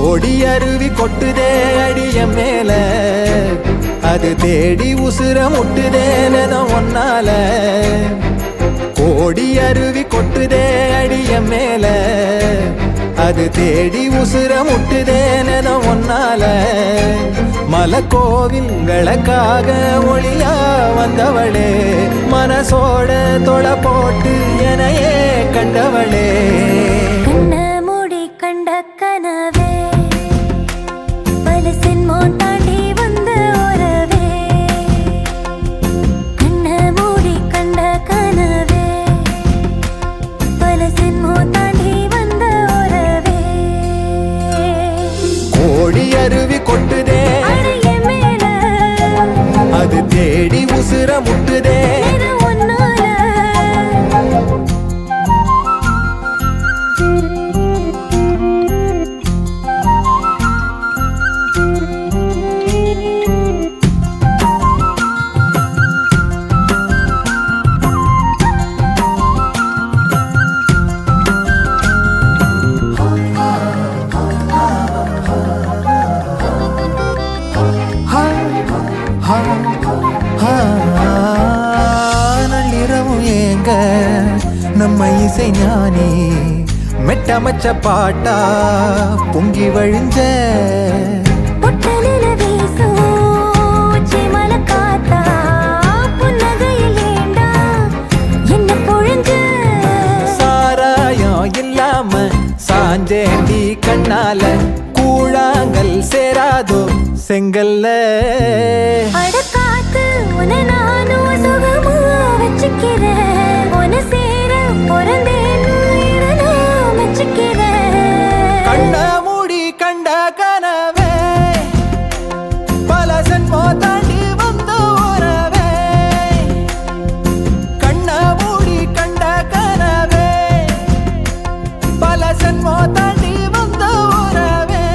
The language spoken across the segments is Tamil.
ஓடி அருவி கொட்டுதே அடிய மேல, அது தேடி உசுர முட்டுதேன ஒன்னால. ஓடி அருவி கொட்டுதே அடிய மேல, அது தேடி உசுர முட்டுதேன ஒன்னால. மலக்கோவில் விளக்காக ஒளியா வந்தவளே, மனசோட தொலை போட்டு எனையே கண்டவளே. கண்ட கனவே பலசின்மோ தாண்டி வந்த உறவே. கண்ண மூடி கண்ட கனவே பலசின்மோ தாண்டி வந்த உறவே. கோடி அருவி கொட்டுதே அடைய மேல, அது தேடி உசுர முட்டுதே ஒன்னால. நள்ளிரவும் ஏங்க நம்ம இசை ஞானி மெட்டமச்ச பாட்டா பொங்கி வழிஞ்ச. பொட்டலில வீசும் உச்சிமல காத்தா புன்னகையில் ஏண்டா என்ன பொழிஞ்ச. சாராயம் இல்லாம சாஞ்சேண்டி கண்ணால, கூழாங்கல் சேராதோ செங்கல்ல. அடக்காத்து உன நானும் சுகமா வச்சுக்கிறேன், உன சேர பொறந்தேன்னு நான் வச்சுக்கிறேன். கண்ண மூடி கண்ட கனவே பல சென்மோ தாண்டி வந்த உறவே. கண்ண மூடி கண்ட கனவே பல சென்மோ தாண்டி வந்த உறவே.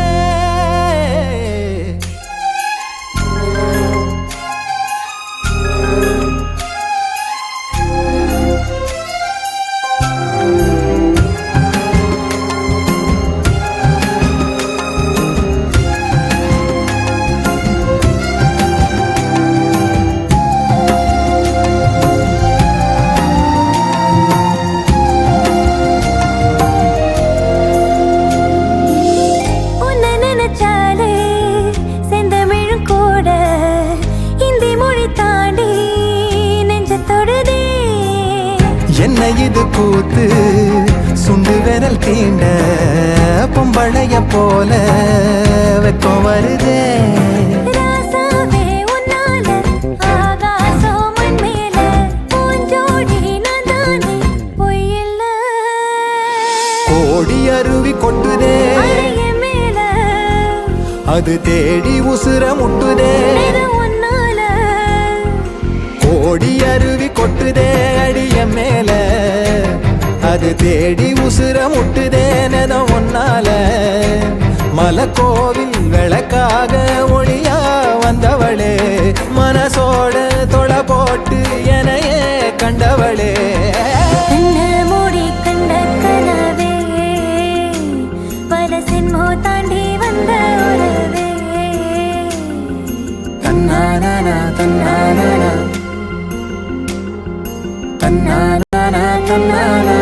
உன்னை நினைச்சாலே செந்தமிழும் கூட இந்தி மொழி தாண்டி நெஞ்ச தொடுதே. என்ன இது கூத்து சுண்டு விரல் தீண்ட, பொம்பளைய போல வெக்கம் வருதே. ராசாவே உன்னால ஆகாசம் மண் மேல பூஞ்சோடி நான் தானே பொய்யில்ல. கோடி அருவி கொட்டுதே அடைய மேல, அது தேடி உசுர முட்டுதே. ஒன்னால. கோடி அருவி கொட்டுதே அடிய மேல, அது தேடி உசுர முட்டுதேன ஒன்னால. மலக்கோவில் விளக்காக ஒளியா வந்தவளே, மனசோட தொலை போட்டு எனையே கண்டவளே. கண்ண மூடி கண்ட கனவே பல சின்மோ தாண்டி வந்த உறவே. தன்னானா தன்னானா தன்னானா தன்னானா.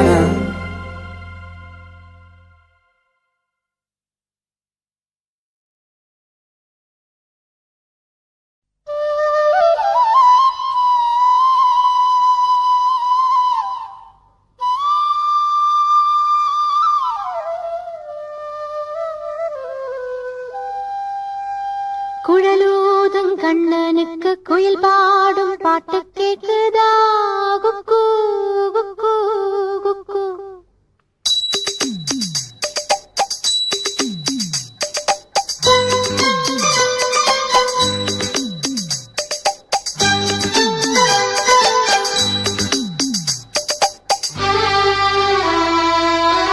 குழலூதும் கண்ணனுக்கு குயில் பாடும் பாட்டு கேட்குதா? குக்கு குக்கு குக்கு.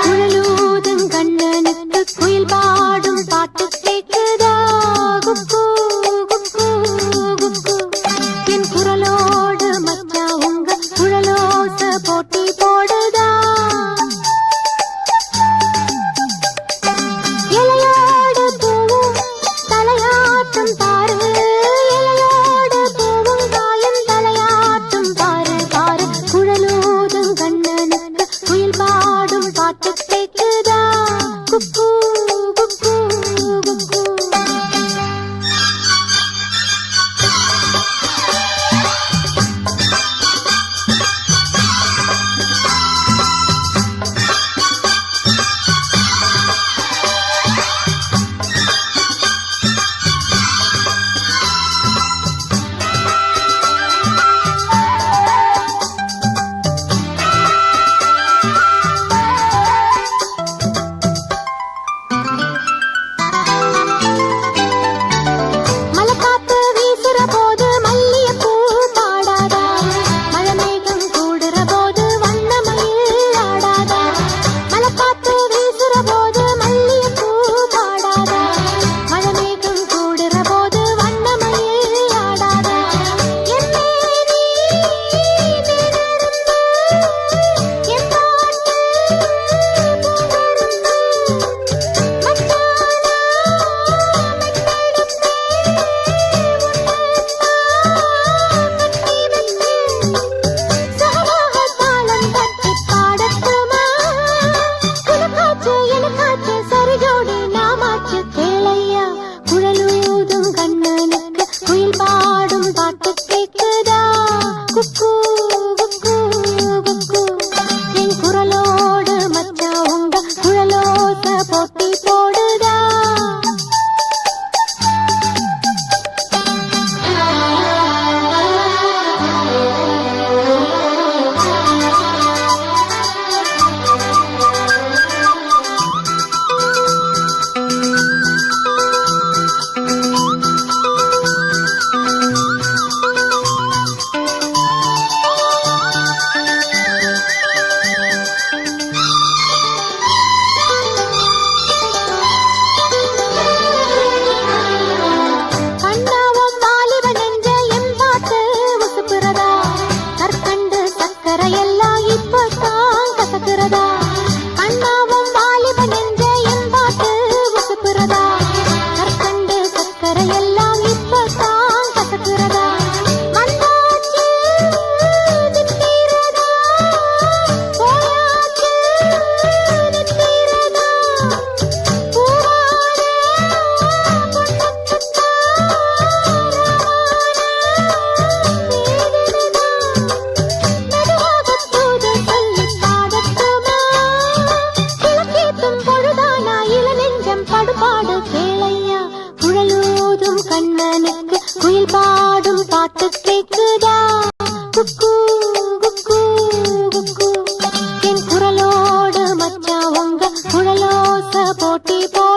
குழலூதும் கண்ணனுக்கு குயில் பாட்டு கேக்குதா குக்கு குக்கு குக்கு. குயில் பாடும் பாட்டு கேக்குதா குக்கு குக்கு குக்கு. என் குரலோடு மச்சான் உங்க குழலோச போட்டி போ